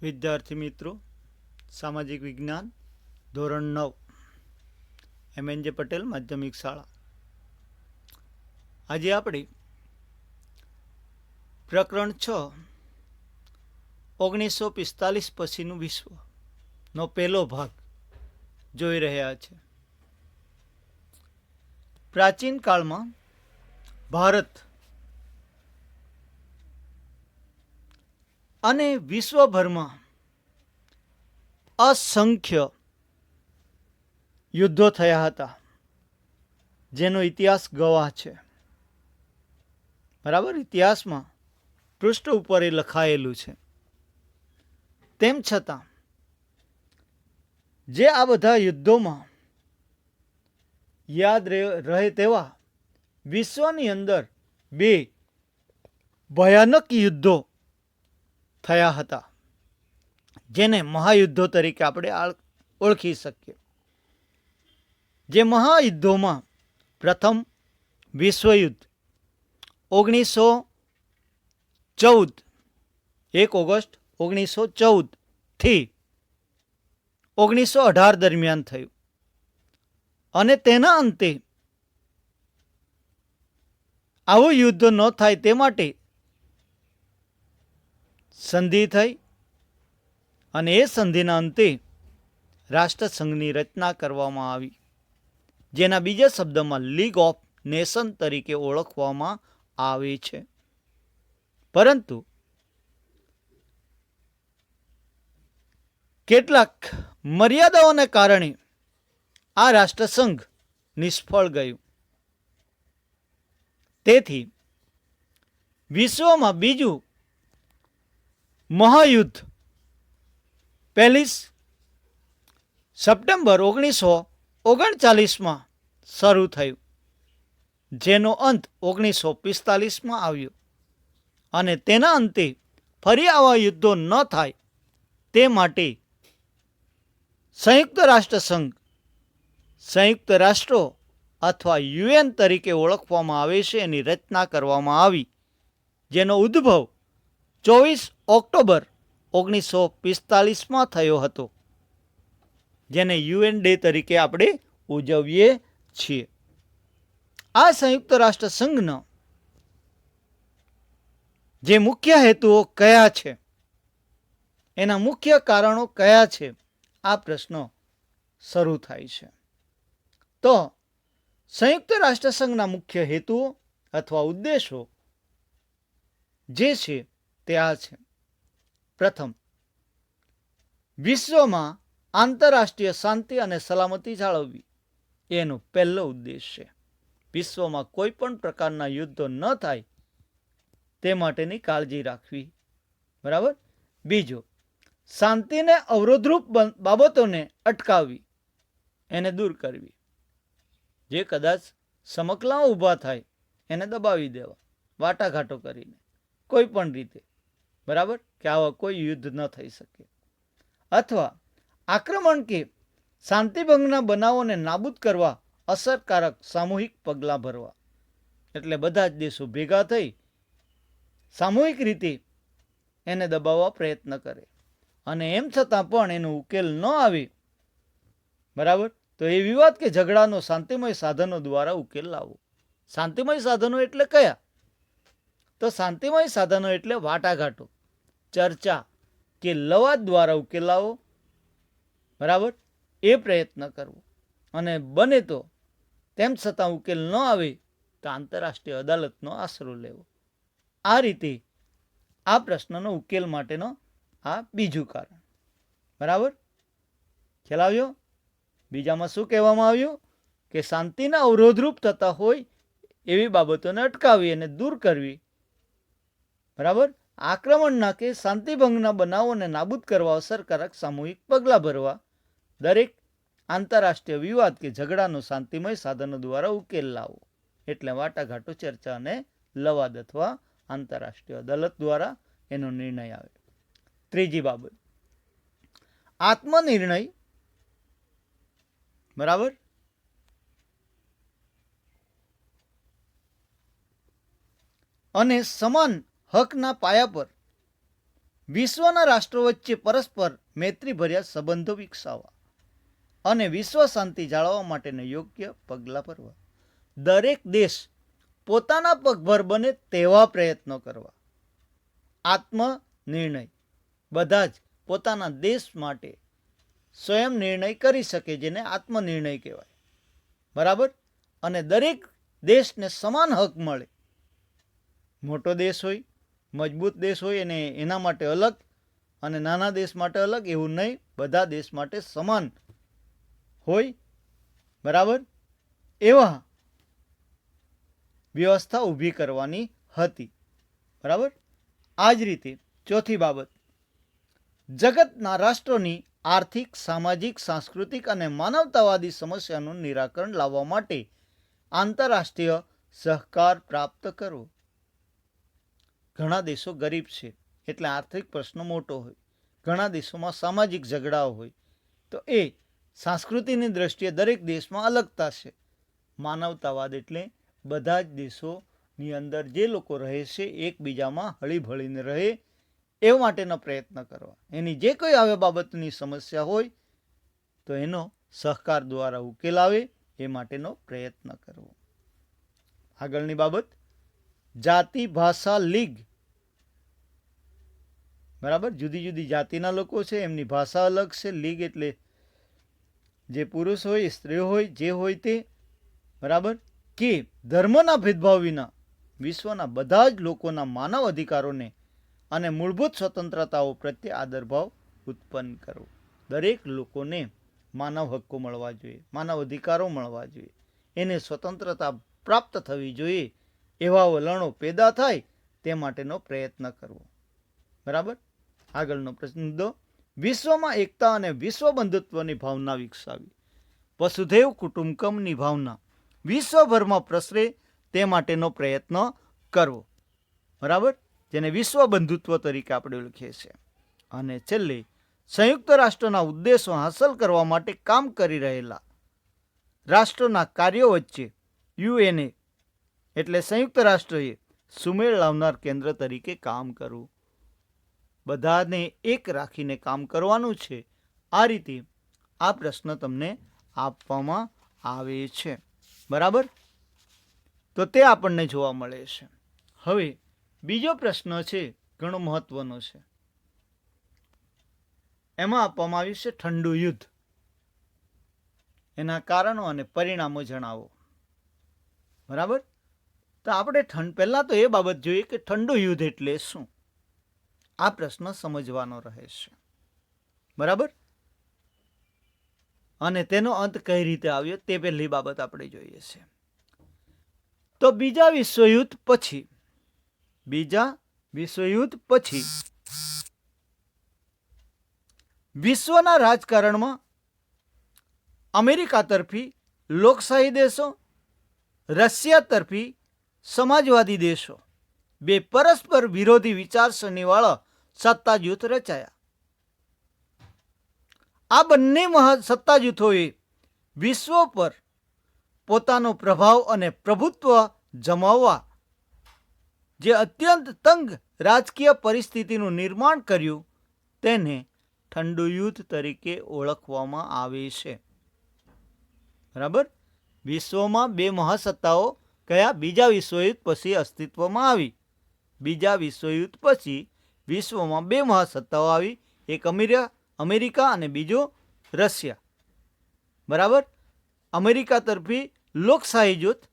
વિદ્યાર્થી મિત્રો, સામાજિક વિજ્ઞાન ધોરણ 9 MNJ પટેલ માધ્યમિક શાળા. આજે આપણે પ્રકરણ 6 1945 પછીનું વિશ્વનો પહેલો ભાગ જોઈ રહ્યા છે. પ્રાચીન કાળમાં ભારત અને વિશ્વભરમાં અસંખ્ય યુદ્ધો થયા હતા, જેનો ઇતિહાસ ગવાહ છે. બરાબર, ઇતિહાસમાં પૃષ્ઠ ઉપર એ લખાયેલું છે. તેમ છતાં જે આ બધા યુદ્ધોમાં યાદ રહે તેવા વિશ્વની અંદર બે ભયાનક યુદ્ધો થયા હતા, જેને મહાયુદ્ધો તરીકે આપણે ઓળખી શકીએ. જે મહાયુદ્ધોમાં પ્રથમ વિશ્વયુદ્ધ 1914 1 ઓગસ્ટ 1914 થી 1918 દરમિયાન થયું, અને તેના અંતે આવું યુદ્ધ ન થાય તે માટે સંધિ થઈ, અને એ સંધિના અંતે રાષ્ટ્રસંઘની રચના કરવામાં આવી, જેના બીજા શબ્દમાં લીગ ઓફ નેશન તરીકે ઓળખવામાં આવે છે. પરંતુ કેટલાક મર્યાદાઓને કારણે આ રાષ્ટ્રસંઘ નિષ્ફળ ગયું. તેથી વિશ્વમાં બીજું મહાયુદ્ધ 1 સપ્ટેમ્બર 1939 શરૂ થયું, જેનો અંત 1945 આવ્યો, અને તેના અંતે ફરી આવા યુદ્ધો ન થાય તે માટે સંયુક્ત રાષ્ટ્રસંઘ, સંયુક્ત રાષ્ટ્રો અથવા UN તરીકે ઓળખવામાં આવે છે, એની રચના કરવામાં આવી, જેનો ઉદ્ભવ 24 ઓક્ટોબર 1945 થયો હતો, જેને UN ડે તરીકે આપણે ઉજવીએ છીએ. આ સંયુક્ત રાષ્ટ્ર સંઘનો જે મુખ્ય હેતુઓ કયા છે, એના મુખ્ય કારણો કયા છે, આ પ્રશ્નો શરૂ થાય છે. તો સંયુક્ત રાષ્ટ્ર સંઘના મુખ્ય હેતુઓ અથવા ઉદ્દેશો જે છે તે આ છે. પ્રથમ, વિશ્વમાં આંતરરાષ્ટ્રીય શાંતિ અને સલામતી જાળવવી, એનો પહેલો ઉદ્દેશ છે. વિશ્વમાં કોઈ પણ પ્રકારના યુદ્ધો ન થાય તે માટેની કાળજી રાખવી. બરાબર. બીજો, શાંતિને અવરોધરૂપ બાબતોને અટકાવવી, એને દૂર કરવી. જે કદાચ સમકલાઓ ઊભા થાય એને દબાવી દેવા, વાટાઘાટો કરીને કોઈ પણ રીતે. બરાબર, કે આવા કોઈ યુદ્ધ ન થઈ શકે. અથવા આક્રમણ કે શાંતિભંગના બનાવોને નાબૂદ કરવા અસરકારક સામૂહિક પગલાં ભરવા. એટલે બધા જ દેશો ભેગા થઈ સામૂહિક રીતે એને દબાવવા પ્રયત્ન કરે, અને એમ છતાં પણ એનો ઉકેલ ન આવે, બરાબર, તો એ વિવાદ કે ઝઘડાનો શાંતિમય સાધનો દ્વારા ઉકેલ લાવવો. શાંતિમય સાધનો એટલે કયા? તો શાંતિમય સાધનો એટલે વાટાઘાટો, ચર્ચા કે લવાદ દ્વારા ઉકેલ લાવો. બરાબર, એ પ્રયત્ન કરવો, અને બને તો તેમ છતાં ઉકેલ ન આવે તો આંતરરાષ્ટ્રીય અદાલતનો આશરો લેવો. આ રીતે આ પ્રશ્નનો ઉકેલ માટેનો આ બીજું કારણ. બરાબર, ખ્યાલ આવ્યો? બીજામાં શું કહેવામાં આવ્યું? કે શાંતિના અવરોધરૂપ થતા હોય એવી બાબતોને અટકાવી અને દૂર કરવી. બરાબર, આક્રમણના કે શાંતિભંગના બનાવોને નાબૂદ કરવા અસરકારક સામૂહિક પગલાં ભરવા. દરેક આંતરરાષ્ટ્રીય વિવાદ કે ઝઘડાનો શાંતિમય સાધનો દ્વારા ઉકેલ લાવવો, એટલે વાટાઘાટો, ચર્ચા અને લવાદ અથવા આંતરરાષ્ટ્રીય અદાલત દ્વારા એનો નિર્ણય આવે. ત્રીજી બાબત, આત્મનિર્ણય. બરાબર, અને સમાન હકના પાયા પર વિશ્વના રાષ્ટ્રો વચ્ચે પરસ્પર મૈત્રીભર્યા સંબંધો વિકસાવવા અને વિશ્વ શાંતિ જાળવવા માટેના યોગ્ય પગલાં ભરવા. દરેક દેશ પોતાના પગભર બને તેવા પ્રયત્નો કરવા. આત્મનિર્ણય, બધા જ પોતાના દેશ માટે સ્વયં નિર્ણય કરી શકે, જેને આત્મનિર્ણય કહેવાય. બરાબર. અને દરેક દેશને સમાન હક મળે. મોટો દેશ હોય, મજબૂત દેશ હોય અને એના માટે અલગ અને નાના દેશ માટે અલગ, એવું નહીં. બધા દેશ માટે સમાન હોય. બરાબર. એવા વ્યવસ્થા ઊભી કરવાની હતી. બરાબર. આ જ રીતે ચોથી બાબત, જગતના રાષ્ટ્રોની આર્થિક, સામાજિક, સાંસ્કૃતિક અને માનવતાવાદી સમસ્યાનું નિરાકરણ લાવવા માટે આંતરરાષ્ટ્રીય સહકાર પ્રાપ્ત કરવો. ઘણા દેશો ગરીબ છે એટલે આર્થિક પ્રશ્ન મોટો હોય, ઘણા દેશોમાં સામાજિક ઝઘડાઓ હોય, તો એ સંસ્કૃતિની દ્રષ્ટિએ દરેક દેશમાં અલગતા છે. માનવતાવાદ એટલે બધા જ દેશોની અંદર જે લોકો રહે છે એકબીજામાં હળીભળીને રહે એ માટેનો પ્રયત્ન કરવા. એની જે કોઈ આવે બાબતની સમસ્યા હોય તો એનો સહકાર દ્વારા ઉકેલ આવે એ માટેનો પ્રયત્ન કરવો. આગળની બાબત, જાતિ ભાષા લીગ. બરાબર. જુદી જુદી જાતિના લોકો છે, એમની ભાષા અલગ છે. લીગ એટલે જે પુરુષ હોય, સ્ત્રીઓ હોય, જે હોય તે. બરાબર. કે ધર્મના ભેદભાવ વિના વિશ્વના બધા જ લોકોના માનવ અધિકારોને અને મૂળભૂત સ્વતંત્રતાઓ પ્રત્યે આદરભાવ ઉત્પન્ન કરવો. દરેક લોકોને માનવ હક્કો મળવા જોઈએ, માનવ અધિકારો મળવા જોઈએ, એને સ્વતંત્રતા પ્રાપ્ત થવી જોઈએ, એવા વલણો પેદા થાય તે માટેનો પ્રયત્ન કરવો. બરાબર. આગળનો મુદ્દો, વિશ્વમાં એકતા અને વિશ્વ બંધુત્વની ભાવના વિકસાવી. વસુધૈવ કુટુંબકમની ભાવના વિશ્વભરમાં પ્રસરે તે માટેનો પ્રયત્ન કરવો. બરાબર. જેને વિશ્વ બંધુત્વ તરીકે આપણે ઓળખીએ છીએ. અને છેલ્લે, સંયુક્ત રાષ્ટ્રના ઉદ્દેશો હાંસલ કરવા માટે કામ કરી રહેલા રાષ્ટ્રોના કાર્યો વચ્ચે યુએનએ એટલે સંયુક્ત રાષ્ટ્રએ સુમેળ લાવનાર કેન્દ્ર તરીકે કામ કરવું. બધાને એક રાખીને કામ કરવાનું છે. આ રીતે આ પ્રશ્ન તમને આપવામાં આવે છે. બરાબર. તો તે આપણને જોવા મળે છે. હવે બીજો પ્રશ્ન છે, ઘણો મહત્વનો છે. એમાં આપવામાં આવ્યું છે ઠંડુ યુદ્ધ, એના કારણો અને પરિણામો જણાવો. બરાબર. તો આપણે પહેલા તો એ બાબત જોઈએ કે ઠંડુ યુદ્ધ એટલે શું. આ પ્રશ્ન સમજવાનો રહે છે. બરાબર. અને તેનો અંત કઈ રીતે આવ્યો તે પહેલી બાબત આપણે જોઈએ છે. તો બીજા વિશ્વયુદ્ધ પછી વિશ્વના રાજકારણમાં અમેરિકા તરફી લોકશાહી દેશો, રશિયા તરફી સમાજવાદી દેશો, બે પરસ્પર વિરોધી વિચારસરણીવાળા સત્તા જૂથ રચાયા. આ બંને સત્તા જૂથોએ વિશ્વ પર પોતાનો પ્રભાવ અને પ્રભુત્વ જમાવવા જે અત્યંત તંગ રાજકીય પરિસ્થિતિનું નિર્માણ કર્યું તેને ઠંડુ યુદ્ધ તરીકે ઓળખવામાં આવે છે. બરાબર. વિશ્વમાં બે મહાસત્તાઓ કયા? બીજા વિશ્વયુદ્ધ પછી અસ્તિત્વમાં આવી. બીજા વિશ્વયુદ્ધ પછી વિશ્વમાં બે મહાસત્તાઓ આવી, એક અમેરિકા અને બીજો રશિયા. બરાબર. અમેરિકા તરફી લોકશાહી જૂથ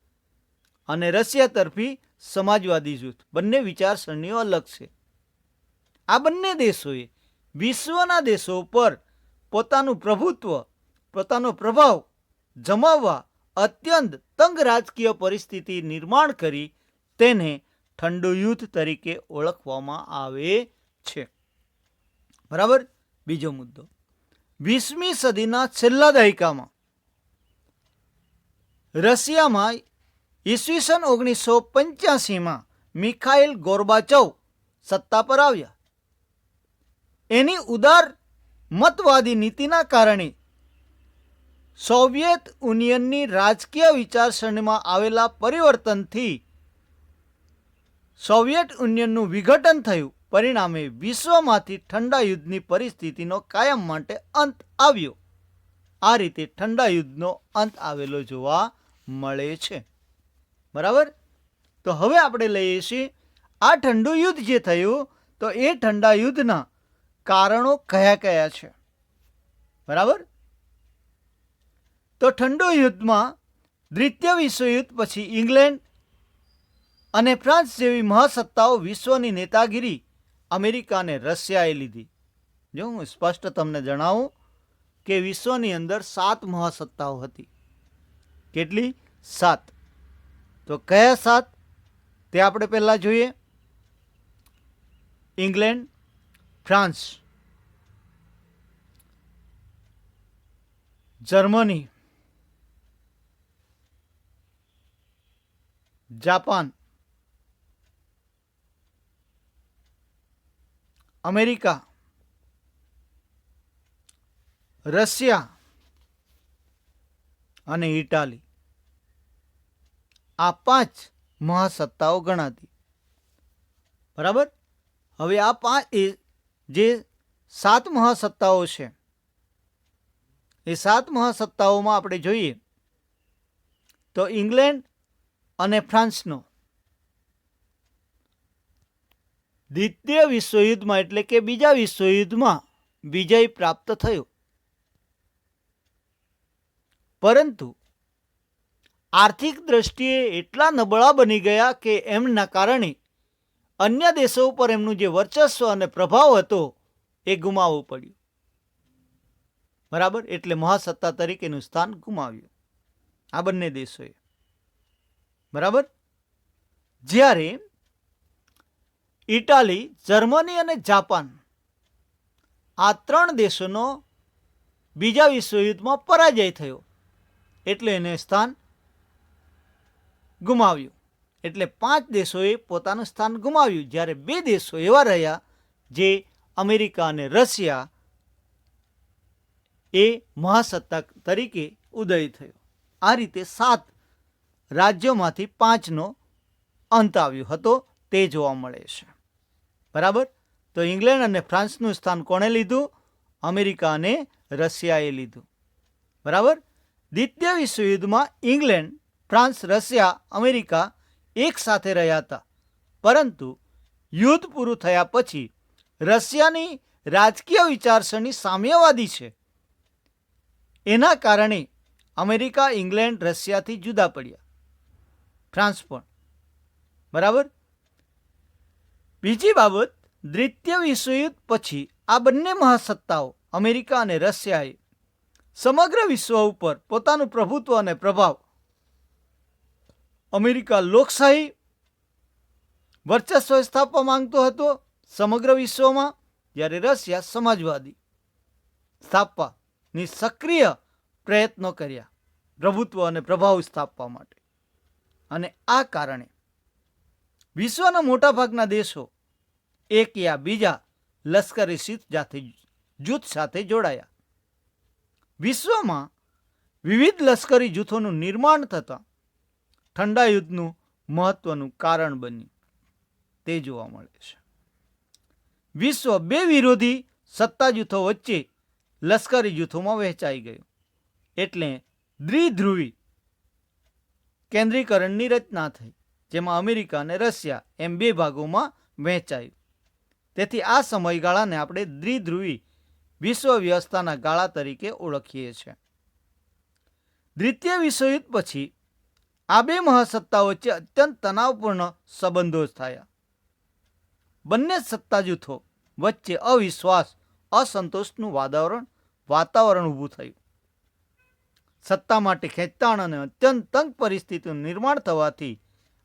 અને રશિયા તરફી સમાજવાદી જૂથ. બંને વિચારસરણીઓ અલગ છે. આ બંને દેશોએ વિશ્વના દેશો પર પોતાનું પ્રભુત્વ, પોતાનો પ્રભાવ જમાવવા અત્યંત તંગ રાજકીય પરિસ્થિતિ નિર્માણ કરી તેને ઠંડુ યુદ્ધ તરીકે ઓળખવામાં આવે છે. બરાબર. બીજો મુદ્દો, 20મી સદીના છેલ્લા દાયકામાં રશિયામાં ઈસવીસન 1985માં મિખાઇલ ગોર્બાચોવ સત્તા પર આવ્યા. એની ઉદાર મતવાદી નીતિના કારણે સોવિયત યુનિયનની રાજકીય વિચારસરણીમાં આવેલા પરિવર્તનથી સોવિયત યુનિયનનું વિઘટન થયું પરિણામે વિશ્વમાંથી ઠંડા યુદ્ધની પરિસ્થિતિનો કાયમ માટે અંત આવ્યો. આ રીતે ઠંડા યુદ્ધનો અંત આવેલો જોવા મળે છે. બરાબર. તો હવે આપણે લઈએ છીએ આ ઠંડુ યુદ્ધ જે થયું તો એ ઠંડા યુદ્ધના કારણો કયા કયા છે. બરાબર. તો ઠંડુ યુદ્ધમાં દ્વિતીય વિશ્વયુદ્ધ પછી ઇંગ્લેન્ડ અને ફ્રાન્સ જેવી મહાસત્તાઓ વિશ્વની નેતાગીરી અમેરિકા અને રશિયાએ લીધી. જો હું સ્પષ્ટ તમને જણાવું કે વિશ્વની અંદર 7 મહાસત્તાઓ હતી. કેટલી? 7. તો કયા 7 તે આપણે પહેલાં જોઈએ. England, France, Germany, Japan, America, Russia અને ઇટાલી. આ 5 મહાસત્તાઓ ગણાતી. બરાબર. હવે આ 5 જે 7 મહાસત્તાઓ છે એ 7 મહાસત્તાઓમાં આપણે જોઈએ તો ઇંગ્લેન્ડ અને ફ્રાન્સનો દ્વિતીય વિશ્વયુદ્ધમાં એટલે કે બીજા વિશ્વયુદ્ધમાં વિજય પ્રાપ્ત થયો. પરંતુ આર્થિક દ્રષ્ટિએ એટલા નબળા બની ગયા કે એમના કારણે અન્ય દેશો ઉપર એમનું જે વર્ચસ્વ અને પ્રભાવ હતો એ ગુમાવવું પડ્યું. બરાબર. એટલે મહાસત્તા તરીકેનું સ્થાન ગુમાવ્યું આ બંને દેશોએ. બરાબર. જ્યારે ઇટાલી, જર્મની અને જાપાન આ 3 દેશોનો બીજા વિશ્વયુદ્ધમાં પરાજય થયો એટલે એને સ્થાન ગુમાવ્યું. એટલે 5 દેશોએ પોતાનું સ્થાન ગુમાવ્યું. જ્યારે 2 દેશો એવા રહ્યા જે અમેરિકા અને રશિયા એ મહાસત્તા તરીકે ઉદય થયો. આ રીતે 7 રાજ્યોમાંથી 5નો અંત આવ્યો હતો તે જોવા મળે છે. બરાબર. તો ઇંગ્લેન્ડ અને ફ્રાન્સનું સ્થાન કોણે લીધું? અમેરિકા અને રશિયાએ લીધું. બરાબર. દ્વિતીય વિશ્વયુદ્ધમાં ઇંગ્લેન્ડ, ફ્રાન્સ, રશિયા, અમેરિકા એક સાથે રહ્યા હતા. પરંતુ યુદ્ધ પૂરું થયા પછી રશિયાની રાજકીય વિચારસરણી સામ્યવાદી છે. એના કારણે અમેરિકા, ઇંગ્લેન્ડ, રશિયાથી જુદા પડ્યા. ફ્રાન્સ પણ. બરાબર. બીજી બાબત, દ્વિતીય વિશ્વયુદ્ધ પછી આ બંને મહાસત્તાઓ અમેરિકા અને રશિયાએ સમગ્ર વિશ્વ ઉપર પોતાનું પ્રભુત્વ અને પ્રભાવ, અમેરિકા લોકશાહી વર્ચસ્વ સ્થાપવા માંગતો હતો સમગ્ર વિશ્વમાં, જ્યારે રશિયા સમાજવાદી સ્થાપવાની સક્રિય પ્રયત્નો કર્યા પ્રભુત્વ અને પ્રભાવ સ્થાપવા માટે. અને આ કારણે વિશ્વના મોટાભાગના દેશો એક યા બીજા લશ્કરી જૂથ સાથે જોડાયા. વિશ્વમાં વિવિધ લશ્કરી જૂથોનું નિર્માણ થતાં ઠંડા યુદ્ધનું મહત્વનું કારણ બન્યું તે જોવા મળે છે. વિશ્વ 2 વિરોધી સત્તા જૂથો વચ્ચે લશ્કરી જૂથોમાં વહેંચાઈ ગયું. એટલે દ્વિધ્રુવી કેન્દ્રીકરણની રચના થઈ, જેમાં અમેરિકા અને રશિયા એમ 2 ભાગોમાં વહેંચાયું. તેથી આ સમયગાળાને આપણે દ્વિધ્રુવી વિશ્વ વ્યવસ્થાના ગાળા તરીકે ઓળખીએ છીએ. દ્વિતીય વિશ્વયુદ્ધ પછી આ 2 મહાસત્તાઓ વચ્ચે અત્યંત તણાવપૂર્ણ સંબંધો થયા. બંને સત્તા જૂથો વચ્ચે અવિશ્વાસ, અસંતોષનું વાતાવરણ ઊભું થયું. સત્તા માટે ખેંચતાણ અને અત્યંત તંગ પરિસ્થિતિનું નિર્માણ થવાથી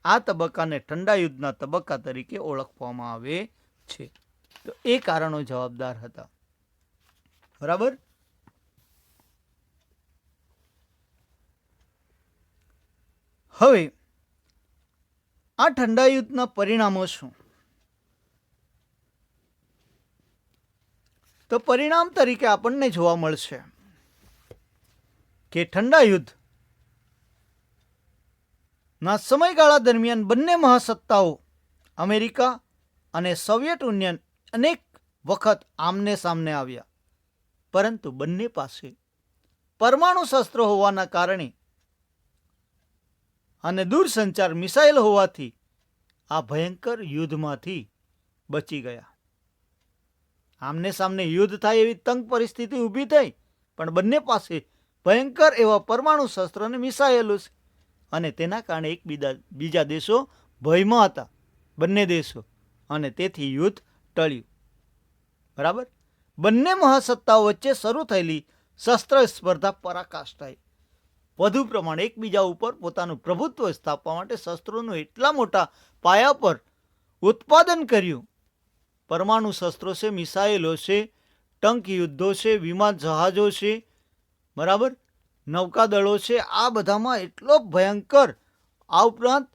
આ તબક્કાને ઠંડા યુદ્ધના તબક્કા તરીકે ઓળખવામાં આવે છે. તો એ કારણો જવાબદાર હતા. બરાબર. હવે આ ઠંડા યુદ્ધના પરિણામો શું? તો પરિણામ તરીકે આપણને જોવા મળશે કે ઠંડા યુદ્ધ ના સમયગાળા દરમિયાન બંને મહાસત્તાઓ અમેરિકા અને સોવિયત યુનિયન અનેક વખત આમને સામને આવ્યા, પરંતુ બંને પાસે પરમાણુ શસ્ત્રો હોવાના કારણે અને દૂરસંચાર મિસાઇલ હોવાથી આ ભયંકર યુદ્ધમાંથી બચી ગયા. આમને સામને યુદ્ધ થાય એવી તંગ પરિસ્થિતિ ઊભી થઈ, પણ બંને પાસે ભયંકર એવા પરમાણુ શસ્ત્ર અને મિસાઇલો છે, અને તેના કારણે બીજા દેશો ભયમાં હતા, બંને દેશો, અને તેથી યુદ્ધ ટળ્યું. બરાબર. બંને મહાસત્તાઓ વચ્ચે શરૂ થયેલી શસ્ત્ર સ્પર્ધા પરાકાષ્ઠાએ વધુ પ્રમાણે એકબીજા ઉપર પોતાનું પ્રભુત્વ સ્થાપવા માટે શસ્ત્રોનું એટલા મોટા પાયા પર ઉત્પાદન કર્યું. પરમાણુ શસ્ત્રો છે, મિસાઇલો છે, ટંક યુદ્ધો છે, વિમાન જહાજો છે, બરાબર, નૌકાદળો છે, આ બધામાં એટલો ભયંકર. આ ઉપરાંત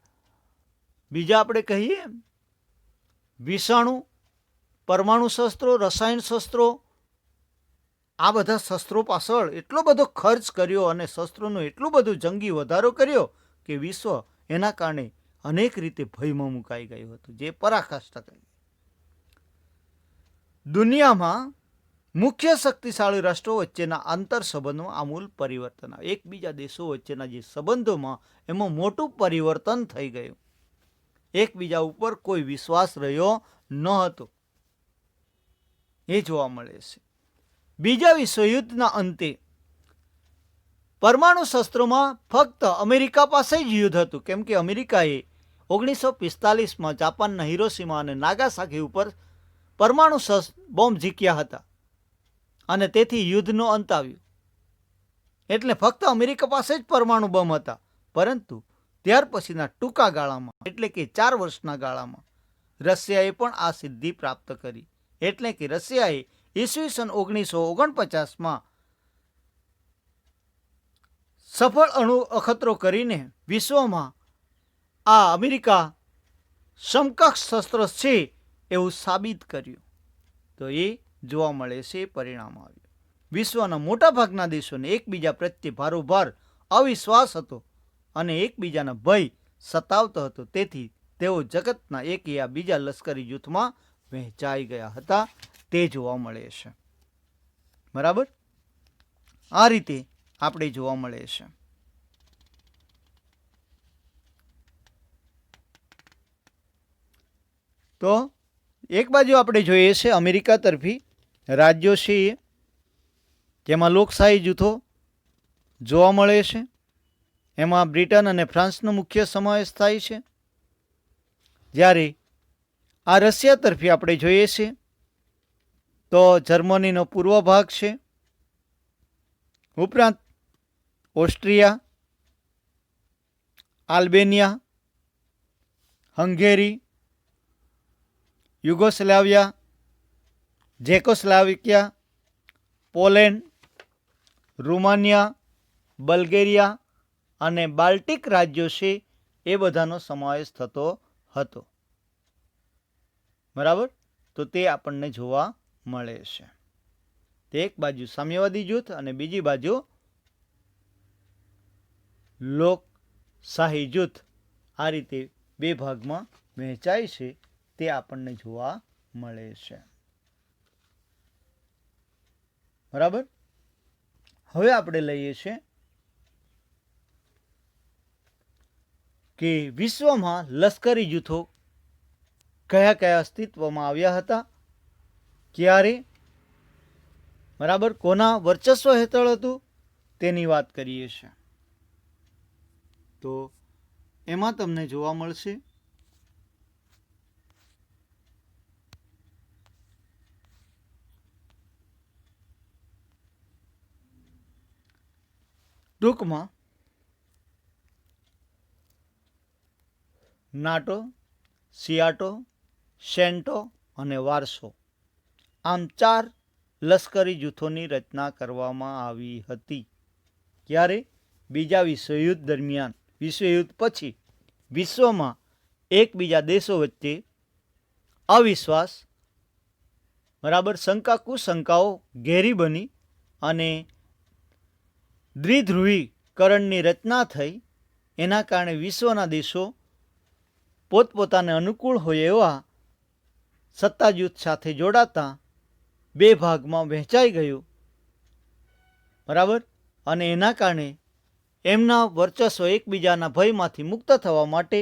બીજા આપણે કહીએ વિષાણુ, પરમાણુ શસ્ત્રો, રસાયણ શસ્ત્રો, આ બધા શસ્ત્રો પાછળ એટલો બધો ખર્ચ કર્યો અને શસ્ત્રોનો એટલું બધું જંગી વધારો કર્યો કે વિશ્વ એના કારણે અનેક રીતે ભયમાં મુકાઈ ગયું હતું, જે પરાકાષ્ઠા કરી. દુનિયામાં મુખ્ય શક્તિશાળી રાષ્ટ્રો વચ્ચેના આંતર સંબંધમાં આમૂલ પરિવર્તન આવે. એકબીજા દેશો વચ્ચેના જે સંબંધોમાં એમાં મોટું પરિવર્તન થઈ ગયું. એકબીજા ઉપર કોઈ વિશ્વાસ રહ્યો ન હતો, એ જોવા મળે છે. બીજા વિશ્વયુદ્ધના અંતે પરમાણુ શસ્ત્રોમાં ફક્ત અમેરિકા પાસે જ યુદ્ધ હતું, કેમ કે અમેરિકાએ 1945માં જાપાનના હિરોશીમા અને નાગાસાકી ઉપર પરમાણુ બોમ્બ ઝીક્યા હતા, અને તેથી યુદ્ધનો અંત આવ્યો. એટલે ફક્ત અમેરિકા પાસે જ પરમાણુ બોમ્બ હતા, પરંતુ ત્યાર પછીના ટૂંકા ગાળામાં, એટલે કે 4 વર્ષના ગાળામાં રશિયાએ પણ આ સિદ્ધિ પ્રાપ્ત કરી. એટલે કે રશિયાએ ઈસવીસન 1949માં સફળ અણુ અખતરો કરીને વિશ્વમાં આ અમેરિકા સમકક્ષ શસ્ત્ર છે એવું સાબિત કર્યું. તો એ જોવા મળે છે, પરિણામ આવ્યું. વિશ્વના મોટાભાગના દેશોને એકબીજા પ્રત્યે ભારોભાર અવિશ્વાસ હતો અને એકબીજાના ભય સતાવતો હતો. તેથી તેઓ જગતના એક યા બીજા લશ્કરી જૂથમાં વહેંચાઈ ગયા હતા, તે જોવા મળે છે. બરાબર. આ રીતે આપણે જોવા મળે છે. તો એક બાજુ આપણે જોઈએ છે અમેરિકા તરફી રાજ્યો છે જેમાં લોકશાહી જૂથો જોવા મળે છે. એમાં બ્રિટન અને ફ્રાન્સનો મુખ્ય સમાવેશ થાય છે. જ્યારે આ રશિયા તરફી આપણે જોઈએ છીએ તો જર્મનીનો પૂર્વ ભાગ છે. ઉપરાંત Austria, Albania, Hungary, Yugoslavia, Czechoslovakia, Poland, Romania, Bulgaria અને બાલ્ટિક રાજ્યો છે, એ બધાનો સમાવેશ થતો હતો. બરાબર. તો તે આપણને જોવા મળે છે. તે એક બાજુ સામ્યવાદી જૂથ અને બીજી બાજુ લોકશાહી જૂથ, આ રીતે બે ભાગમાં વહેંચાય છે, તે આપણને જોવા મળે છે. બરાબર. હવે આપણે લઈએ છીએ કે વિશ્વમાં લશ્કરી જૂથો કયા કયા અસ્તિત્વમાં આવ્યા હતા, ક્યારે, બરાબર, કોના વર્ચસ્વ હેઠળ હતું, તેની વાત કરીએ છીએ. તો એમાં તમને જોવા મળશે ટૂંકમાં નાટો, સિયાટો, સેન્ટો અને વાર્સો, આમ 4 લશ્કરી જૂથોની રચના કરવામાં આવી હતી. ક્યારે? બીજા વિશ્વયુદ્ધ દરમિયાન. વિશ્વયુદ્ધ પછી વિશ્વમાં એકબીજા દેશો વચ્ચે અવિશ્વાસ, બરાબર, શંકા કુશંકાઓ ઘેરી બની અને દ્વિધ્રુવીકરણની રચના થઈ. એના કારણે વિશ્વના દેશો પોતપોતાને અનુકૂળ હોય એવા સત્તા જૂથ સાથે જોડાતા બે ભાગમાં વહેંચાઈ ગયું, બરાબર. અને એના કારણે એમના વર્ચસ્વ એકબીજાના ભયમાંથી મુક્ત થવા માટે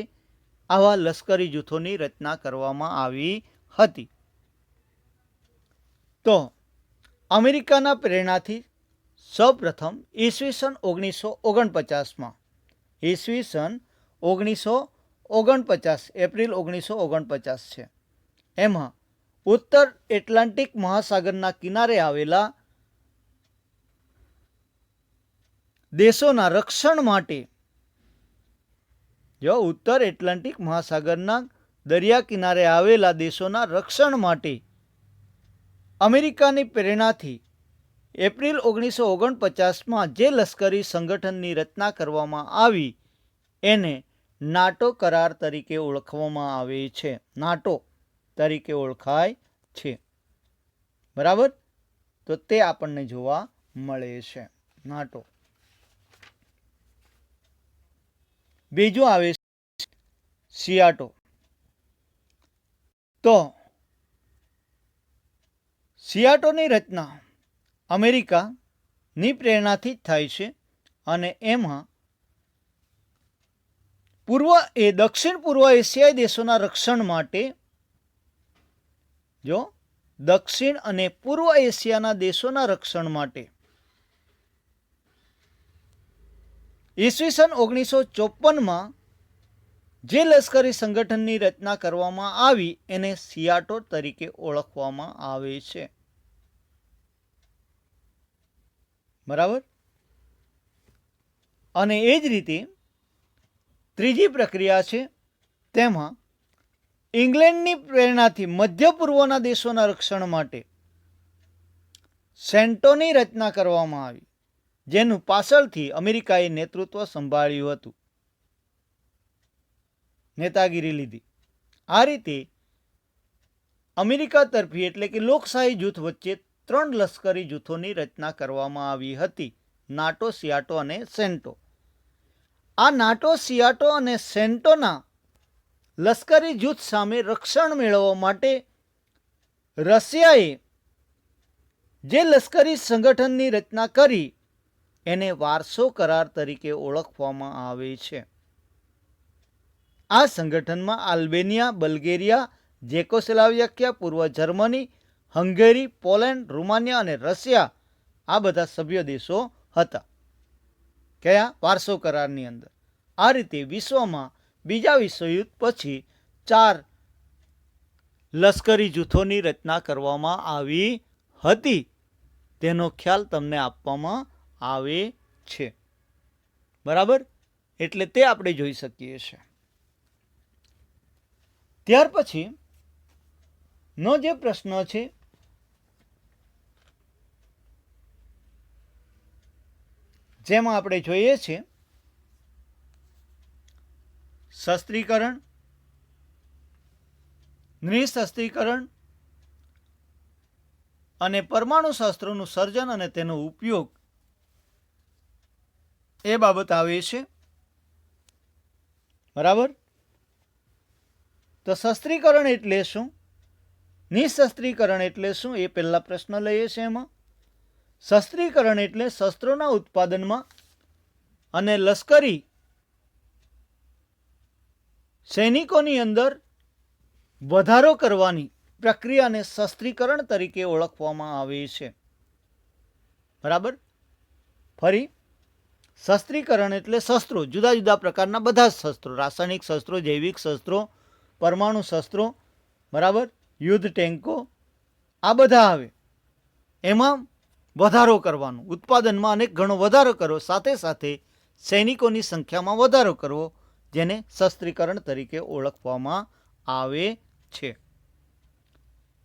આવા લશ્કરી જૂથોની રચના કરવામાં આવી હતી. તો અમેરિકાના પ્રેરણાથી સૌપ્રથમ ઈસવીસન 1949માં ઈસવીસન 1949 એપ્રિલ 1949 છે. એમાં ઉત્તર એટલાન્ટિક મહાસાગરના કિનારે આવેલા દેશોના રક્ષણ માટે, જો ઉત્તર એટલાન્ટિક મહાસાગરના દરિયા કિનારે આવેલા દેશોના રક્ષણ માટે અમેરિકાની પ્રેરણાથી એપ્રિલ 1949માં જે લશ્કરી સંગઠનની રચના કરવામાં આવી એને નાટો કરાર તરીકે ઓળખવામાં આવે છે. નાટો તરીકે ઓળખાય છે, બરાબર. તો તે આપણને જોવા મળે છે, નાટો. બીજું આવે છે સિયાટો. તો સિયાટોની રચના અમેરિકાની પ્રેરણાથી જ થાય છે અને એમાં દક્ષિણ પૂર્વ એશિયાઈ દેશોના રક્ષણ માટે, જો દક્ષિણ અને પૂર્વ એશિયાના દેશોના રક્ષણ માટે ઈસવીસન 1954માં જે લશ્કરી સંગઠનની રચના કરવામાં આવી એને સિયાટો તરીકે ઓળખવામાં આવે છે, બરાબર. અને એ જ રીતે ત્રીજી પ્રક્રિયા છે, તેમાં ઇંગ્લેન્ડની પ્રેરણાથી મધ્ય પૂર્વના દેશોના રક્ષણ માટે સેન્ટોની રચના કરવામાં આવી, જેનું પાછળથી અમેરિકાએ નેતૃત્વ સંભાળ્યું હતું, નેતાગીરી લીધી. આ રીતે અમેરિકા તરફી એટલે કે લોકશાહી જૂથ વચ્ચે 3 લશ્કરી જૂથોની રચના કરવામાં આવી હતી, નાટો, સિયાટો અને સેન્ટો. આ નાટો, સિયાટો અને સેન્ટોના લશ્કરી જૂથ સામે રક્ષણ મેળવવા માટે રશિયાએ જે લશ્કરી સંગઠનની રચના કરી એને વાર્સો કરાર તરીકે ઓળખવામાં આવે છે. આ સંગઠનમાં આલ્બેનિયા, બલ્ગેરિયા, ઝેકોસ્લોવાકિયા, પૂર્વ જર્મની, હંગેરી, પોલેન્ડ, રૂમાનિયા અને રશિયા આ બધા સભ્ય દેશો હતા. કયા? વાર્સો કરારની અંદર. આ રીતે વિશ્વમાં બીજા વિશ્વયુદ્ધ પછી 4 લશ્કરી જૂથોની રચના કરવામાં આવી હતી, તેનો ખ્યાલ તમને આપવામાં આવે છે, બરાબર. એટલે તે આપણે જોઈ શકીએ છીએ. ત્યાર પછી નો જે પ્રશ્ન છે જેમાં આપણે જોઈએ છે શસ્ત્રીકરણ, નિઃશસ્ત્રીકરણ અને પરમાણુ શસ્ત્રોનું સર્જન અને તેનો ઉપયોગ, એ બાબત આવે છે, બરાબર. તો શસ્ત્રીકરણ એટલે શું, નિઃશસ્ત્રીકરણ એટલે શું, એ પહેલા પ્રશ્ન લઈએ છીએ. એમાં શસ્ત્રીકરણ એટલે શસ્ત્રોના ઉત્પાદનમાં અને લશ્કરી સૈનિકોની અંદર વધારો કરવાની પ્રક્રિયાને શસ્ત્રીકરણ તરીકે ઓળખવામાં આવે છે, બરાબર. ફરી, શસ્ત્રીકરણ એટલે શસ્ત્રો, જુદા જુદા પ્રકારના બધા શસ્ત્રો, રાસાયણિક શસ્ત્રો, જૈવિક શસ્ત્રો, પરમાણુ શસ્ત્રો, બરાબર, યુદ્ધ ટેન્કો, આ બધા આવે. એમાં વધારો કરવાનો, ઉત્પાદનમાં અનેક ઘણો વધારો કરવો, સાથે સાથે સૈનિકોની સંખ્યામાં વધારો કરવો, જેને શસ્ત્રીકરણ તરીકે ઓળખવામાં આવે છે.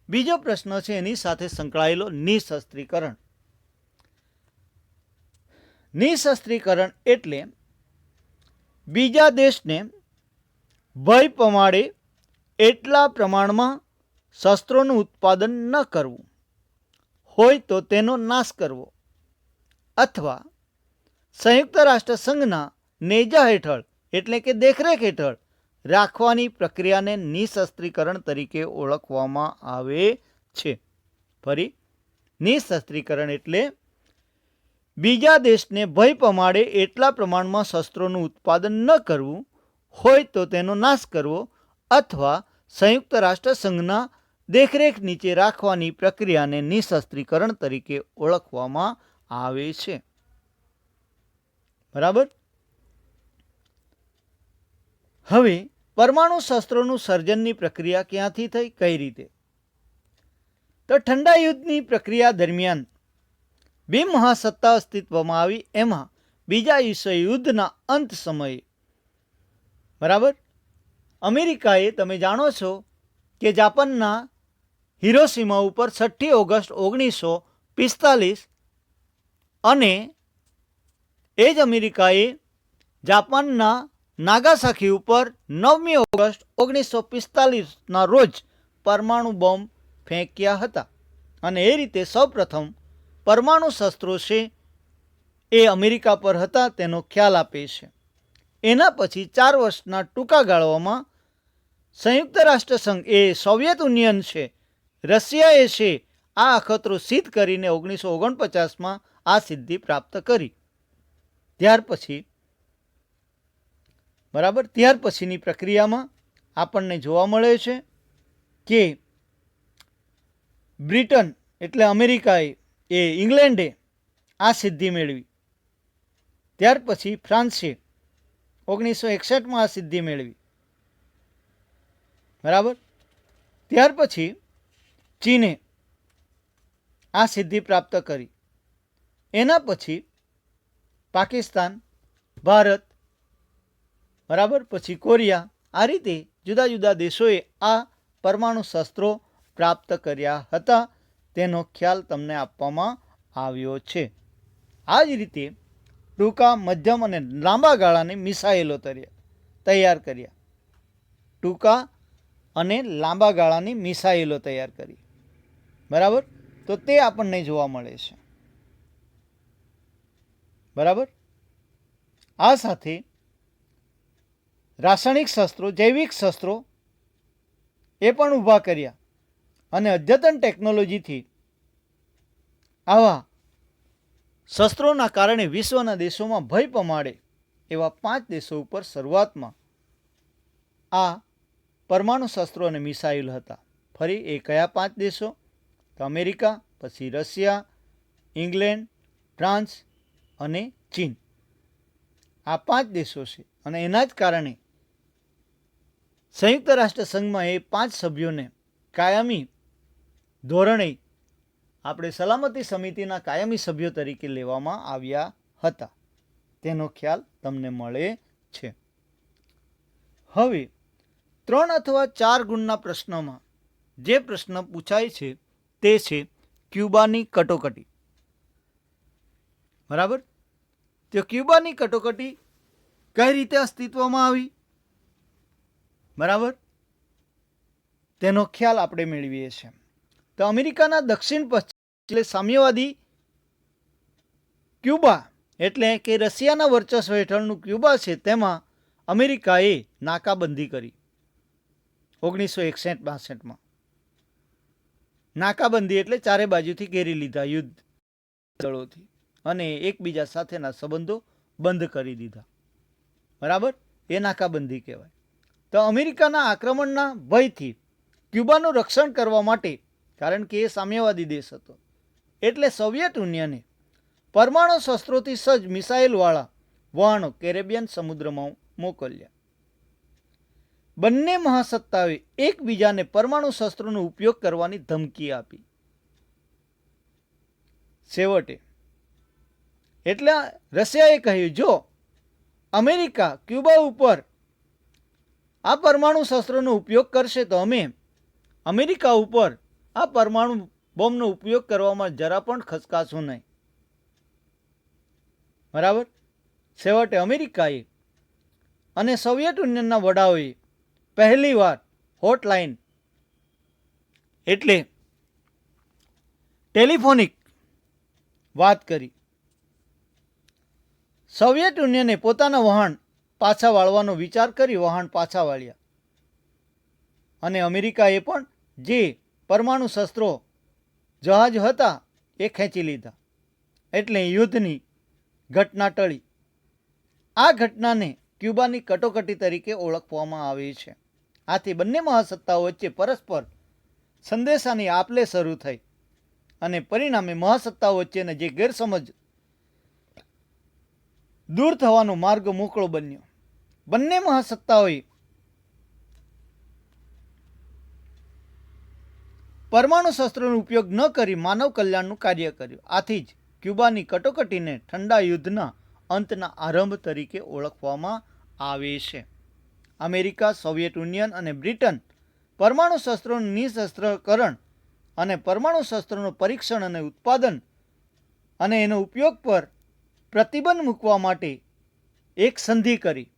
બીજો પ્રશ્ન છે એની સાથે સંકળાયેલો નિઃશસ્ત્રીકરણ. નિઃશસ્ત્રીકરણ એટલે બીજા દેશને ભય પમાડે એટલા પ્રમાણમાં શસ્ત્રોનું ઉત્પાદન ન કરવું હોય તો તેનો નાશ કરવો, અથવા સંયુક્ત રાષ્ટ્ર સંઘના નેજા હેઠળ એટલે કે દેખરેખ હેઠળ રાખવાની પ્રક્રિયાને નિશસ્ત્રીકરણ તરીકે ઓળખવામાં આવે છે. ફરી, નિશસ્ત્રીકરણ એટલે બીજા દેશને ભય પમાડે એટલા પ્રમાણમાં શસ્ત્રોનું ઉત્પાદન ન કરવું હોય તો તેનો નાશ કરવો અથવા સંયુક્ત રાષ્ટ્રસંઘના દેખરેખ નીચે રાખવાની પ્રક્રિયાને નિશસ્ત્રીકરણ તરીકે ઓળખવામાં આવે છે. બરાબર. હવે પરમાણુ શસ્ત્રોનું સર્જનની પ્રક્રિયા ક્યાંથી થઈ, કઈ રીતે? તો ઠંડા યુદ્ધની પ્રક્રિયા દરમિયાન બે મહાસત્તા અસ્તિત્વમાં આવી. એમાં બીજા વિશ્વ યુદ્ધના અંત સમયે બરાબર અમેરિકાએ, તમે જાણો છો કે જાપાનના હિરોશીમા ઉપર 6 ઓગસ્ટ 1945 અને એ જ અમેરિકાએ જાપાનના નાગાસાકી ઉપર 9મી ઓગસ્ટ 1945ના રોજ પરમાણુ બોમ્બ ફેંક્યા હતા. અને એ રીતે સૌપ્રથમ પરમાણુ શસ્ત્રો છે એ અમેરિકા પર હતા તેનો ખ્યાલ આપે છે. એના પછી 4 વર્ષના ટૂંકા ગાળામાં સંયુક્ત રાષ્ટ્રસંઘ એ સોવિયત યુનિયન છે, રશિયાએ છે, આ અખતરો સિદ્ધ કરીને 1949માં આ સિદ્ધિ પ્રાપ્ત કરી. ત્યાર પછીની પ્રક્રિયામાં આપણને જોવા મળે છે કે બ્રિટન એટલે અમેરિકાએ ઇંગ્લેન્ડે આ સિદ્ધિ મેળવી. ત્યાર પછી ફ્રાન્સે 1961માં આ સિદ્ધિ મેળવી. બરાબર. ત્યાર પછી ચીને આ સિદ્ધિ પ્રાપ્ત કરી. એના પછી પાકિસ્તાન, ભારત, બરાબર, પછી કોરિયા, આ રીતે જુદા જુદા દેશોએ આ પરમાણુ શસ્ત્રો પ્રાપ્ત કર્યા હતા તેનો ખ્યાલ તમને આપવામાં આવ્યો છે. આ જ રીતે ટૂંકા, મધ્યમ અને લાંબા ગાળાની મિસાઇલો તૈયાર કર્યા. ટૂંકા અને લાંબા ગાળાની મિસાઇલો તૈયાર કરી. બરાબર. તો તે આપણને જોવા મળે છે. બરાબર. આ સાથે રાસાયણિક શસ્ત્રો, જૈવિક શસ્ત્રો એ પણ ઊભા કર્યા અને અદ્યતન ટેકનોલોજીથી આવા શસ્ત્રોના કારણે વિશ્વના દેશોમાં ભય પમાડે એવા 5 દેશો ઉપર શરૂઆતમાં આ પરમાણુ શસ્ત્રો અને મિસાઇલ હતા. ફરી એ કયા 5 દેશો? તો અમેરિકા, પછી રશિયા, ઇંગ્લેન્ડ, ફ્રાન્સ અને ચીન. આ 5 દેશો છે. અને એના જ કારણે સંયુક્ત રાષ્ટ્ર સંઘમાં એ 5 સભ્યોને કાયમી ધોરણે આપણે સલામતી સમિતિના કાયમી સભ્યો તરીકે લેવામાં આવ્યા હતા. તેનો ખ્યાલ તમને મળે છે. હવે 3 અથવા 4 ગુણના પ્રશ્નમાં જે પ્રશ્ન પૂછાય છે તે છે ક્યુબાની કટોકટી. બરાબર. તો ક્યુબાની કટોકટી કઈ રીતે અસ્તિત્વમાં આવી? બરાબર. તેનો ખ્યાલ આપણે મેળવીએ છીએ. તો અમેરિકાના દક્ષિણ પશ્ચિમ એટલે સામ્યવાદી ક્યુબા એટલે કે રશિયાના વર્ચસ્વ હેઠળનું ક્યુબા છે, તેમાં અમેરિકાએ નાકાબંધી કરી 1961-62માં. નાકાબંધી એટલે ચારે બાજુથી ઘેરી લીધા યુદ્ધ દળોથી અને એકબીજા સાથેના સંબંધો બંધ કરી દીધા. બરાબર. એ નાકાબંધી કહેવાય. તો અમેરિકાના આક્રમણના ભયથી ક્યુબાનું રક્ષણ કરવા માટે, કારણ કે એ સામ્યવાદી દેશ હતો, એટલે સોવિયત યુનિયને પરમાણુ શસ્ત્રોથી સજ્જ મિસાઇલવાળા વહાણો કેરેબિયન સમુદ્રમાં મોકલ્યા. બંને મહાસત્તાઓએ એકબીજાને પરમાણુ શસ્ત્રોનો ઉપયોગ કરવાની ધમકી આપી. છેવટે એટલે રશિયાએ કહ્યું, જો અમેરિકા ક્યુબા ઉપર આ પરમાણુ શસ્ત્રોનો ઉપયોગ કરશે તો અમે અમેરિકા ઉપર આ પરમાણુ બોમ્બનો ઉપયોગ કરવામાં જરા પણ ખચકાશું નહીં. બરાબર. છેવટે અમેરિકાએ અને સોવિયત યુનિયનના વડાઓએ પહેલીવાર હોટલાઇન એટલે ટેલિફોનિક વાત કરી. સોવિયત યુનિયને પોતાના વહાણ પાછા વાળવાનો વિચાર કરી વહાણ પાછા વાળ્યા અને અમેરિકાએ પણ જે પરમાણુ શસ્ત્રો જહાજ હતા એ ખેંચી લીધા, એટલે યુદ્ધની ઘટના ટળી. આ ઘટનાને ક્યુબાની કટોકટી તરીકે ઓળખવામાં આવે છે. આથી બંને મહાસત્તાઓ વચ્ચે પરસ્પર સંદેશાની આપલે શરૂ થઈ અને પરિણામે મહાસત્તાઓ વચ્ચેના જે ગેરસમજ દૂર થવાનો માર્ગ મોકળો બન્યો. બંને મહાસત્તાઓએ પરમાણુ શસ્ત્રોનો ઉપયોગ ન કરી માનવ કલ્યાણનું કાર્ય કર્યું. આથી જ ક્યુબાની કટોકટીને ઠંડા યુદ્ધના અંતના આરંભ તરીકે ઓળખવામાં આવે છે. અમેરિકા, સોવિયત યુનિયન અને બ્રિટન પરમાણુ શસ્ત્રોનું નિશસ્ત્રીકરણ અને પરમાણુ શસ્ત્રોનું પરીક્ષણ અને ઉત્પાદન અને એનો ઉપયોગ પર પ્રતિબંધ મૂકવા માટે એક સંધિ કરી.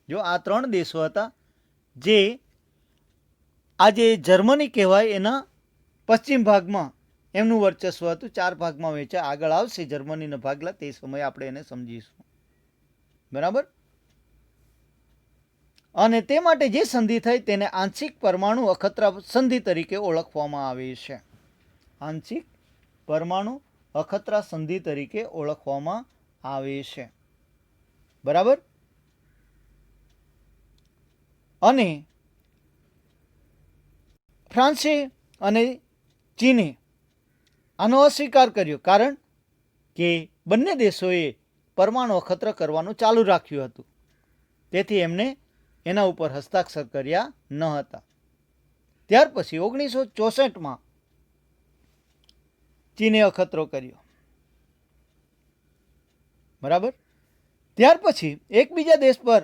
જો આ 3 દેશો હતા જે આજે જર્મની કહેવાય એના પશ્ચિમ ભાગમાં એમનું વર્ચસ્વ હતું. 4 ભાગમાં વહેંચાય. આગળ આવશે જર્મનીના ભાગલા, તે સમયે આપણે એને સમજીશું. બરાબર. અને તે માટે જે સંધિ થઈ તેને આંશિક પરમાણુ અખતરા સંધિ તરીકે ઓળખવામાં આવે છે. આંશિક પરમાણુ અખતરા સંધિ તરીકે ઓળખવામાં આવે છે. બરાબર. અને ફ્રાન્સે અને ચીને આનો અસ્વીકાર કર્યો, કારણ કે બંને દેશોએ પરમાણુ અખત્ર કરવાનું ચાલુ રાખ્યું હતું. તેથી એમને એના ઉપર હસ્તાક્ષર કર્યા ન હતા. ત્યાર પછી 1964માં ચીને અખતરો કર્યો. બરાબર. ત્યાર પછી એકબીજા દેશ પર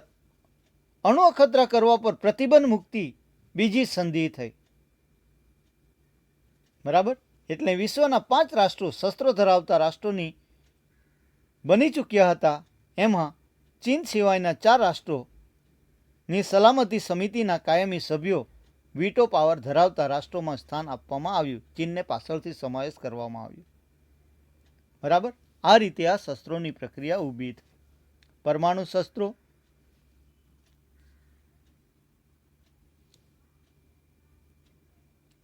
અણુ અખતરા કરવા પર પ્રતિબંધ મૂકતી બીજી સંધિ થઈ. બરાબર. એટલે વિશ્વના 5 રાષ્ટ્રો શસ્ત્રો ધરાવતા રાષ્ટ્રોની બની ચૂક્યા હતા. એમાં ચીન સિવાયના 4 રાષ્ટ્રોની સલામતી સમિતિના કાયમી સભ્યો વીટો પાવર ધરાવતા રાષ્ટ્રોમાં સ્થાન આપવામાં આવ્યું. ચીનને પાછળથી સમાવેશ કરવામાં આવ્યો. બરાબર. આ રીતે આ શસ્ત્રોની પ્રક્રિયા ઊભી થઈ. પરમાણુ શસ્ત્રો,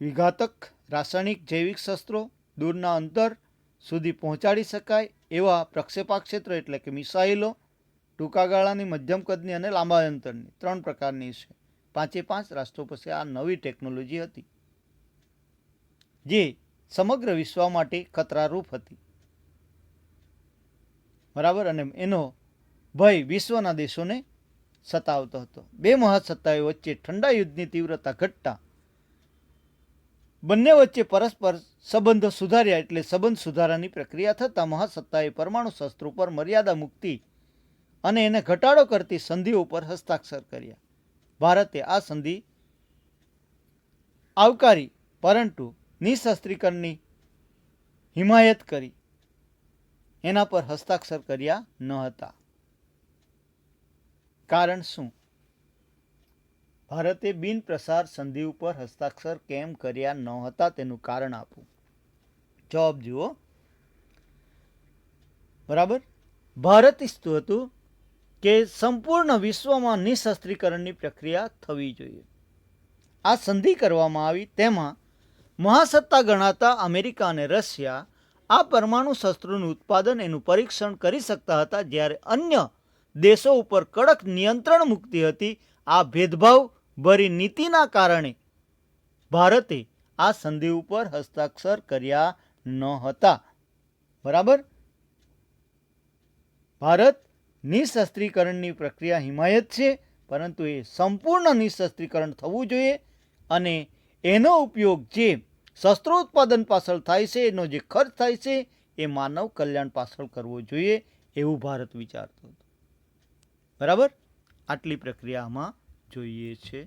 વિઘાતક રાસાયણિક જૈવિક શસ્ત્રો, દૂરના અંતર સુધી પહોંચાડી શકાય એવા પ્રક્ષેપાક્ષેત્ર એટલે કે મિસાઇલો, ટૂંકા ગાળાની, મધ્યમ કદની અને લાંબા અંતરની 3 પ્રકારની છે. 5 રાષ્ટ્રો પાસે આ નવી ટેકનોલોજી હતી જે સમગ્ર વિશ્વ માટે ખતરારૂપ હતી. બરાબર. અને એનો ભય વિશ્વના દેશોને સતાવતો હતો. 2 મહાસત્તાઓ વચ્ચે ઠંડા યુદ્ધની તીવ્રતા ઘટતા બંને વચ્ચે પરસ્પર સંબંધો સુધાર્યા. એટલે સંબંધ સુધારાની પ્રક્રિયા થતાં મહાસત્તાએ પરમાણુ શસ્ત્રો પર મર્યાદા મૂકતી અને એને ઘટાડો કરતી સંધિઓ ઉપર હસ્તાક્ષર કર્યા. ભારતે આ સંધિ આવકારી, પરંતુ નિશસ્ત્રીકરણની હિમાયત કરી. એના પર હસ્તાક્ષર કર્યા ન હતા. કારણ શું? ભારતે બિન પ્રસાર સંધિ ઉપર હસ્તાક્ષર કેમ કર્યા ન હતા તેનું કારણ આપું. જવાબ જુઓ. બરાબર. ભારત ઈચ્છતું હતું કે સંપૂર્ણ વિશ્વમાં નિશસ્ત્રીકરણની પ્રક્રિયા થવી જોઈએ. આ સંધિ કરવામાં આવી. તેમાં મહાસત્તા ગણાતા અમેરિકા અને રશિયા આ પરમાણુ શસ્ત્રોનું ઉત્પાદન, એનું પરીક્ષણ કરી શકતા હતા, જ્યારે અન્ય દેશો ઉપર કડક નિયંત્રણ મૂકતી હતી. આ ભેદભાવ ભરી નીતિના કારણે ભારતે આ સંધિ ઉપર હસ્તાક્ષર કર્યા ન હતા. બરાબર. ભારત નિશસ્ત્રીકરણની પ્રક્રિયા હિમાયત છે, પરંતુ એ સંપૂર્ણ નિશસ્ત્રીકરણ થવું જોઈએ અને એનો ઉપયોગ જે શસ્ત્રો ઉત્પાદન પાછળ થાય છે, એનો જે ખર્ચ થાય છે, એ માનવ કલ્યાણ પાછળ કરવો જોઈએ એવું ભારત વિચારતું હતું. બરાબર. આટલી પ્રક્રિયામાં જોઈએ છે.